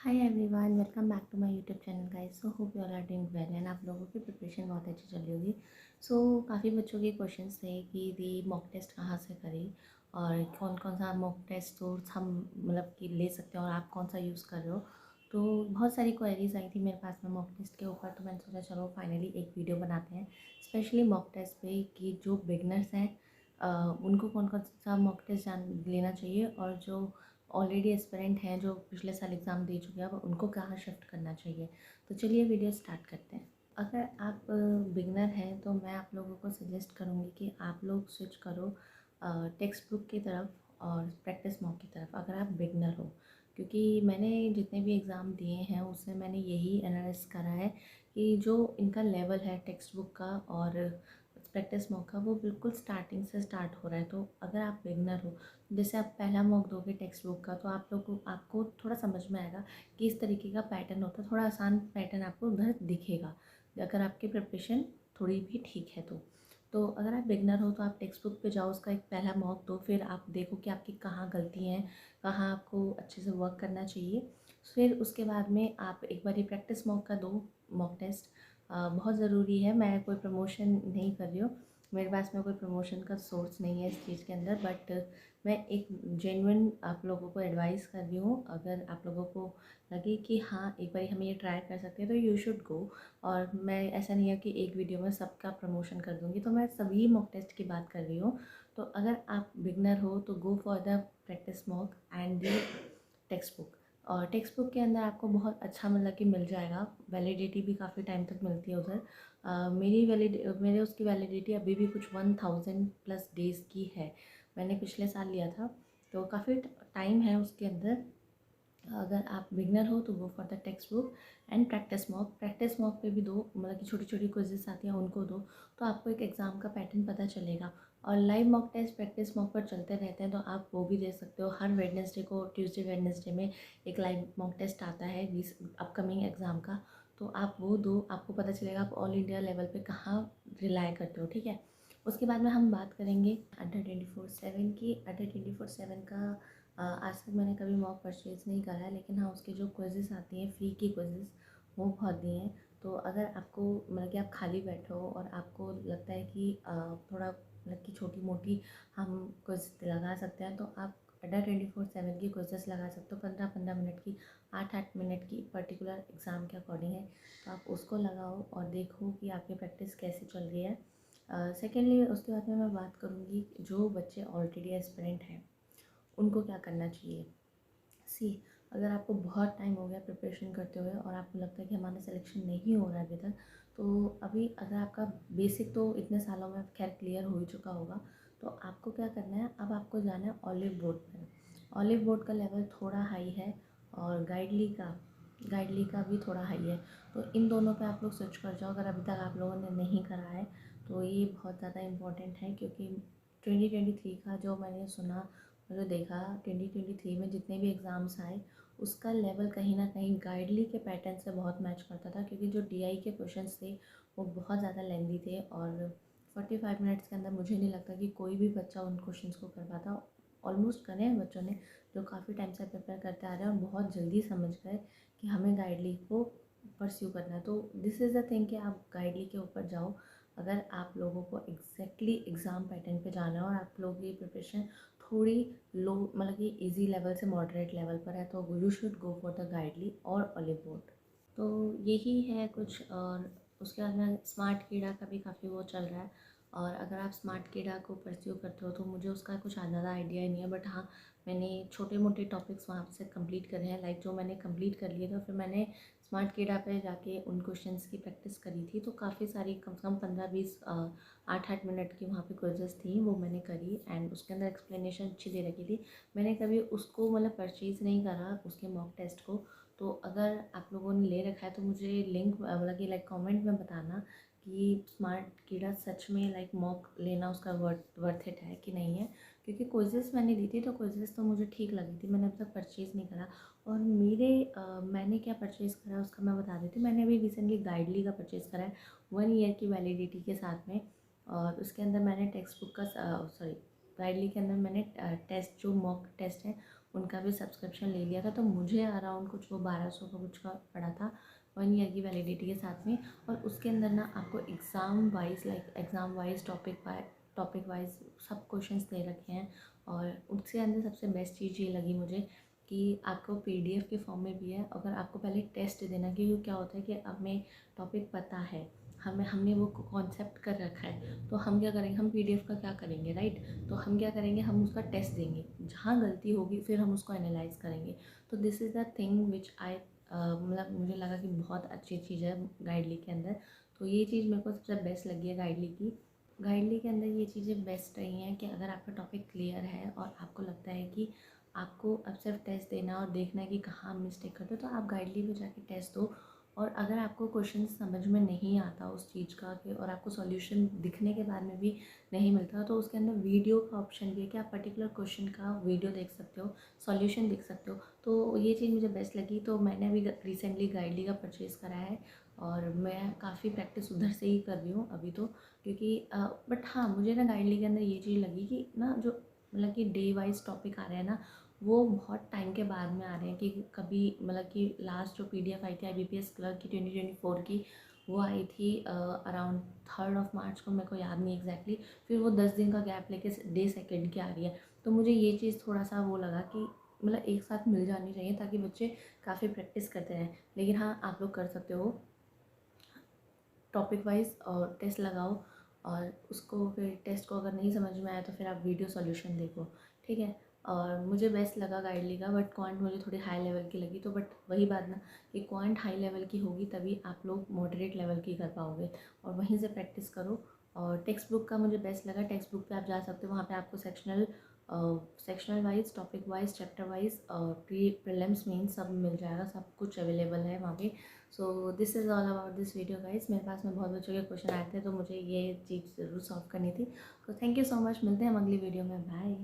Hi everyone, welcome back to my YouTube channel guys. So hope you all are doing well and आप लोगों की preparation बहुत अच्छी चल रही होगी। सो काफ़ी बच्चों के क्वेश्चंस थे कि दी मॉक टेस्ट कहाँ से करें और कौन कौन सा मॉक टेस्ट सोर्स हम मतलब कि ले सकते हैं और आप कौन सा यूज़ कर रहे हो। तो बहुत सारी क्वेरीज आई थी मेरे पास में मॉक टेस्ट के ऊपर, तो मैंने सोचा चलो फाइनली एक वीडियो बनाते हैं स्पेशली मॉक टेस्ट पे कि जो बिगनर्स हैं उनको कौन कौन सा मॉक टेस्ट जान लेना चाहिए और जो ऑलरेडी एस्पिरेंट हैं जो पिछले साल एग्ज़ाम दे चुके हैं अब उनको कहाँ शिफ्ट करना चाहिए। तो चलिए वीडियो स्टार्ट करते हैं। अगर आप बिगनर हैं तो मैं आप लोगों को सजेस्ट करूँगी कि आप लोग स्विच करो टेक्स्ट बुक की तरफ और प्रैक्टिस मॉक की तरफ अगर आप बिगनर हो, क्योंकि मैंने जितने भी एग्ज़ाम दिए हैं उसमें मैंने यही एनालाइज करा है कि जो इनका लेवल है टेक्स्ट बुक का और प्रैक्टिस मॉक का वो बिल्कुल स्टार्टिंग से स्टार्ट हो रहा है। तो अगर आप बिगनर हो, जैसे आप पहला मॉक दोगे टेक्स्ट बुक का, तो आप लोग को आपको थोड़ा समझ में आएगा कि इस तरीके का पैटर्न होता है, थोड़ा आसान पैटर्न आपको उधर दिखेगा अगर आपकी प्रिपरेशन थोड़ी भी ठीक है। तो अगर आप बिगनर हो तो आप टेक्स्ट बुक पे जाओ, उसका एक पहला मॉक दो, फिर आप देखो कि आपकी कहाँ गलती हैं, कहाँ आपको अच्छे से वर्क करना चाहिए। फिर उसके बाद में आप एक बार प्रैक्टिस मॉक का दो मॉक टेस्ट। बहुत ज़रूरी है। मैं कोई प्रमोशन नहीं कर रही हूँ, मेरे पास में कोई प्रमोशन का सोर्स नहीं है इस चीज़ के अंदर, बट मैं एक जेन्युइन आप लोगों को एडवाइस कर रही हूँ। अगर आप लोगों को लगे कि हाँ एक बार हम ये ट्राई कर सकते हैं तो यू शुड गो। और मैं ऐसा नहीं है कि एक वीडियो में सबका प्रमोशन कर दूँगी, तो मैं सभी मॉक टेस्ट की बात कर रही हूँ। तो अगर आप बिगनर हो तो go for the practice mock and the text book. और टेक्स्ट बुक के अंदर आपको बहुत अच्छा मतलब कि मिल जाएगा, वैलिडिटी भी काफ़ी टाइम तक मिलती है उधर। मेरे उसकी वैलिडिटी अभी भी कुछ 1000+ डेज़ की है। मैंने पिछले साल लिया था, तो काफ़ी टाइम है उसके अंदर। अगर आप बिगनर हो तो go for the text book and practice mock पे भी दो, मतलब कि छोटी छोटी क्विजेस आती हैं उनको दो, तो आपको एक एग्ज़ाम का पैटर्न पता चलेगा। और live mock test practice mock पर चलते रहते हैं, तो आप वो भी दे सकते हो। हर वेडनेसडे को, ट्यूसडे वेडनेसडे में एक लाइव मॉक टेस्ट आता है इस अपकमिंग एग्ज़ाम का, तो आप वो दो, आपको पता चलेगा आप ऑल इंडिया लेवल पे कहाँ रिलाई करते हो। ठीक है, उसके बाद में हम बात करेंगे अंडर 24/7 की। अंडर 24/7 का आज तक मैंने कभी मॉक परचेज़ नहीं करा है, लेकिन हाँ उसके जो क्विज़ेस आती हैं फ्री की क्विज़ेस वो बहुत दिए हैं। तो अगर आपको मतलब कि आप खाली बैठे हो और आपको लगता है कि थोड़ा मतलब कि छोटी मोटी हम क्विज़ लगा सकते हैं, तो आप अंडर 24/7 की क्विज़ेस लगा सकते हो। 15-15 मिनट की, 8-8 मिनट की, पर्टिकुलर एग्ज़ाम के अकॉर्डिंग है, तो आप उसको लगाओ और देखो कि आपकी प्रैक्टिस कैसे चल रही है। सेकेंडली उसके बाद में मैं बात करूँगी जो बच्चे ऑलरेडी एस्पिरेंट हैं उनको क्या करना चाहिए। सी, अगर आपको बहुत टाइम हो गया प्रिपरेशन करते हुए और आपको लगता है कि हमारा सिलेक्शन नहीं हो रहा है अभी तक, तो अभी अगर आपका बेसिक तो इतने सालों में खैर क्लियर हो ही चुका होगा, तो आपको क्या करना है, अब आपको जाना है ऑलिव बोर्ड पर। ऑलिव बोर्ड का लेवल थोड़ा हाई है और गाइडली का भी थोड़ा हाई है, तो इन दोनों पे आप लोग स्विच कर जाओ अगर अभी तक आप लोगों ने नहीं करा है। तो ये बहुत ज़्यादा इम्पोर्टेंट है, क्योंकि 2023 का जो मैंने सुना और जो देखा, 2023 में जितने भी एग्ज़ाम्स आए उसका लेवल कहीं ना कहीं गाइडली के पैटर्न से बहुत मैच करता था, क्योंकि जो डीआई के क्वेश्चंस थे वो बहुत ज़्यादा लेंदी थे और 45 मिनट्स के अंदर मुझे नहीं लगता कि कोई भी बच्चा उन क्वेश्चंस को कर पाता। ऑलमोस्ट करे हैं बच्चों ने जो काफ़ी टाइम से प्रिपेयर करते आ रहे हैं और बहुत जल्दी समझ गए कि हमें गाइडली को परस्यू करना है। तो दिस इज़ द थिंग कि आप गाइडली के ऊपर जाओ अगर आप लोगों को एग्जैक्टली एग्ज़ाम पैटर्न पे जाना है और आप लोगों की प्रिपरेशन थोड़ी लो मतलब कि इजी लेवल से मॉडरेट लेवल पर है, तो you should go for the गाइडली और ऑलिव बोर्ड। तो यही है कुछ। और उसके बाद में स्मार्ट कीड़ा का भी काफ़ी वो चल रहा है, और अगर आप स्मार्ट कीड़ा को परस्यू करते हो तो मुझे उसका कुछ ज़्यादा आइडिया ही नहीं है, बट हाँ मैंने छोटे मोटे टॉपिक्स वहाँ से कंप्लीट करे हैं, लाइक जो मैंने कंप्लीट कर लिए थे फिर मैंने स्मार्ट कीड़ा पे जाके उन क्वेश्चंस की प्रैक्टिस करी थी, तो काफ़ी सारी कम से कम 15-20 8-8 मिनट की वहाँ पे क्विजेस थी वो मैंने करी एंड उसके अंदर एक्सप्लेनेशन अच्छी दे रखी थी। मैंने कभी उसको मतलब परचेज़ नहीं करा उसके मॉक टेस्ट को। तो अगर आप लोगों ने ले रखा है तो मुझे लिंक मतलब कि लाइक कमेंट में बताना कि स्मार्ट कीड़ा सच में लाइक मॉक लेना उसका वर्थ इट है कि नहीं है, क्योंकि क्विजेस मैंने दी थी तो क्विजेस तो मुझे ठीक लगी थी, मैंने अब तक परचेज़ नहीं करा। और मैंने क्या परचेज़ करा उसका मैं बता देती हूँ। मैंने अभी रिसेंटली गाइडली का परचेज़ करा है 1 ईयर की वैलिडिटी के साथ में, और उसके अंदर मैंने टेक्स्ट बुक का सॉरी गाइडली के अंदर मैंने टेस्ट जो मॉक टेस्ट है उनका भी सब्सक्रिप्शन ले लिया था, तो मुझे अराउंड कुछ वो 1200 का कुछ का पड़ा था 1 ईयर की वैलिडिटी के साथ में। और उसके अंदर ना आपको exam wise exam wise topic wise सब क्वेश्चंस दे रखे हैं। और उसके अंदर सबसे बेस्ट चीज़ ये लगी मुझे कि आपको पीडीएफ के फॉर्म में भी है। अगर आपको पहले टेस्ट देना, क्योंकि क्या होता है कि हमें टॉपिक पता है, हमने वो कॉन्सेप्ट कर रखा है, तो हम क्या करेंगे, हम पीडीएफ का क्या करेंगे, राइट। तो हम क्या करेंगे, हम उसका टेस्ट देंगे, जहाँ गलती होगी फिर हम उसको एनालाइज करेंगे। तो this is the thing which I मतलब मुझे लगा कि बहुत अच्छी चीज़ है गाइडली के अंदर। तो ये चीज़ मेरे को सबसे बेस्ट लगी है गाइडली की। गाइडली के अंदर ये चीज़ें बेस्ट रही हैं कि अगर आपका टॉपिक क्लियर है और आपको लगता है कि आपको अब सिर्फ टेस्ट देना और देखना है कि कहाँ मिस्टेक करते हो, तो आप गाइडली में जाके टेस्ट दो। और अगर आपको क्वेश्चन समझ में नहीं आता उस चीज़ का कि और आपको सॉल्यूशन दिखने के बाद में भी नहीं मिलता, तो उसके अंदर वीडियो का ऑप्शन भी है कि आप पर्टिकुलर क्वेश्चन का वीडियो देख सकते हो, सॉल्यूशन देख सकते हो। तो ये चीज़ मुझे बेस्ट लगी, तो मैंने अभी रिसेंटली गाइडली का परचेज़ करा है और मैं काफ़ी प्रैक्टिस उधर से ही कर रही हूँ अभी तो। क्योंकि बट हाँ, मुझे ना गाइडली के अंदर ये चीज़ लगी कि ना जो मतलब कि डे वाइज टॉपिक आ रहे हैं ना, वो बहुत टाइम के बाद में आ रहे हैं। कि कभी मतलब कि लास्ट जो पीडीएफ आई थी आईबीपीएस क्लर्क की 2024 की, वो आई थी अराउंड 3 मार्च को, मेरे को याद नहीं एग्जैक्टली। फिर वो 10 दिन का गैप लेके डे सेकेंड की आ रही है। तो मुझे ये चीज़ थोड़ा सा वो लगा कि मतलब एक साथ मिल जानी चाहिए ताकि बच्चे काफ़ी प्रैक्टिस करते रहें। लेकिन हाँ, आप लोग कर सकते हो टॉपिक वाइज और टेस्ट लगाओ, और उसको फिर टेस्ट को अगर नहीं समझ में आया तो फिर आप वीडियो सॉल्यूशन देखो, ठीक है। और मुझे बेस्ट लगा गाइडली का, बट क्वांट मुझे थोड़ी हाई लेवल की लगी। तो बट वही बात ना कि क्वांट हाई लेवल की होगी तभी आप लोग मॉडरेट लेवल की कर पाओगे, और वहीं से प्रैक्टिस करो। और टेक्स्ट बुक का मुझे बेस्ट लगा, टेक्स्ट बुक पे आप जा सकते हो, वहाँ पे आपको sectional wise, topic wise, chapter wise, prelims mains सब मिल जाएगा, सब कुछ अवेलेबल है वहाँ पे। So this is all about this video guys. मेरे पास में बहुत बच्चों के क्वेश्चन आए थे, तो मुझे ये चीज़ ज़रूर सॉल्व करनी थी। तो थैंक यू सो मच, मिलते हैं हम अगली वीडियो में, बाय।